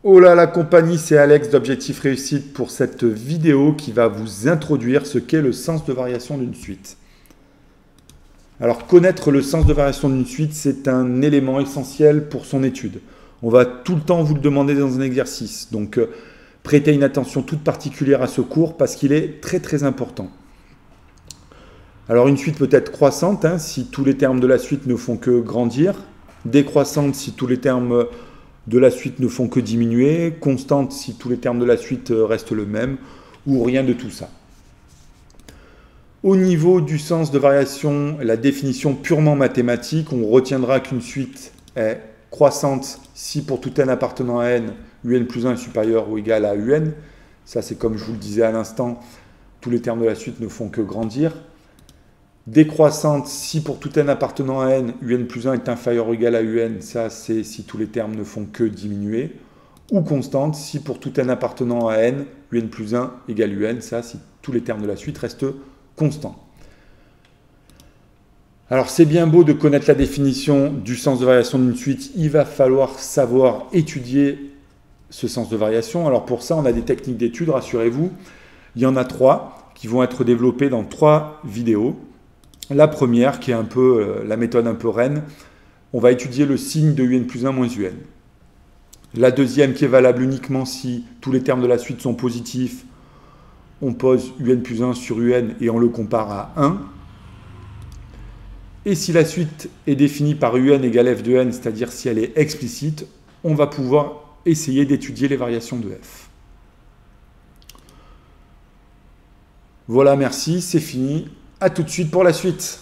Oh là la compagnie, c'est Alex d'Objectif Réussite pour cette vidéo qui va vous introduire ce qu'est le sens de variation d'une suite. Alors connaître le sens de variation d'une suite, c'est un élément essentiel pour son étude. On va tout le temps vous le demander dans un exercice, donc prêtez une attention toute particulière à ce cours parce qu'il est très très important. Alors une suite peut être croissante si tous les termes de la suite ne font que grandir, décroissante si tous les termes de la suite ne font que diminuer, constante si tous les termes de la suite restent le même, ou rien de tout ça. Au niveau du sens de variation, la définition purement mathématique, on retiendra qu'une suite est croissante si pour tout n appartenant à n, un plus 1 est supérieur ou égal à un. Ça c'est comme je vous le disais à l'instant, tous les termes de la suite ne font que grandir. Décroissante si pour tout n appartenant à n, un plus 1 est inférieur ou égal à un, ça c'est si tous les termes ne font que diminuer. Ou constante si pour tout n appartenant à n, un plus 1 égale un, ça si tous les termes de la suite restent constants. Alors c'est bien beau de connaître la définition du sens de variation d'une suite, il va falloir savoir étudier ce sens de variation. Alors pour ça on a des techniques d'étude, rassurez-vous, il y en a 3 qui vont être développées dans 3 vidéos. La première, qui est un peu la méthode un peu reine, on va étudier le signe de un plus 1 moins un. La deuxième, qui est valable uniquement si tous les termes de la suite sont positifs, on pose un plus 1 sur un et on le compare à 1. Et si la suite est définie par un égale f de n, c'est-à-dire si elle est explicite, on va pouvoir essayer d'étudier les variations de f. Voilà, merci, c'est fini. À tout de suite pour la suite.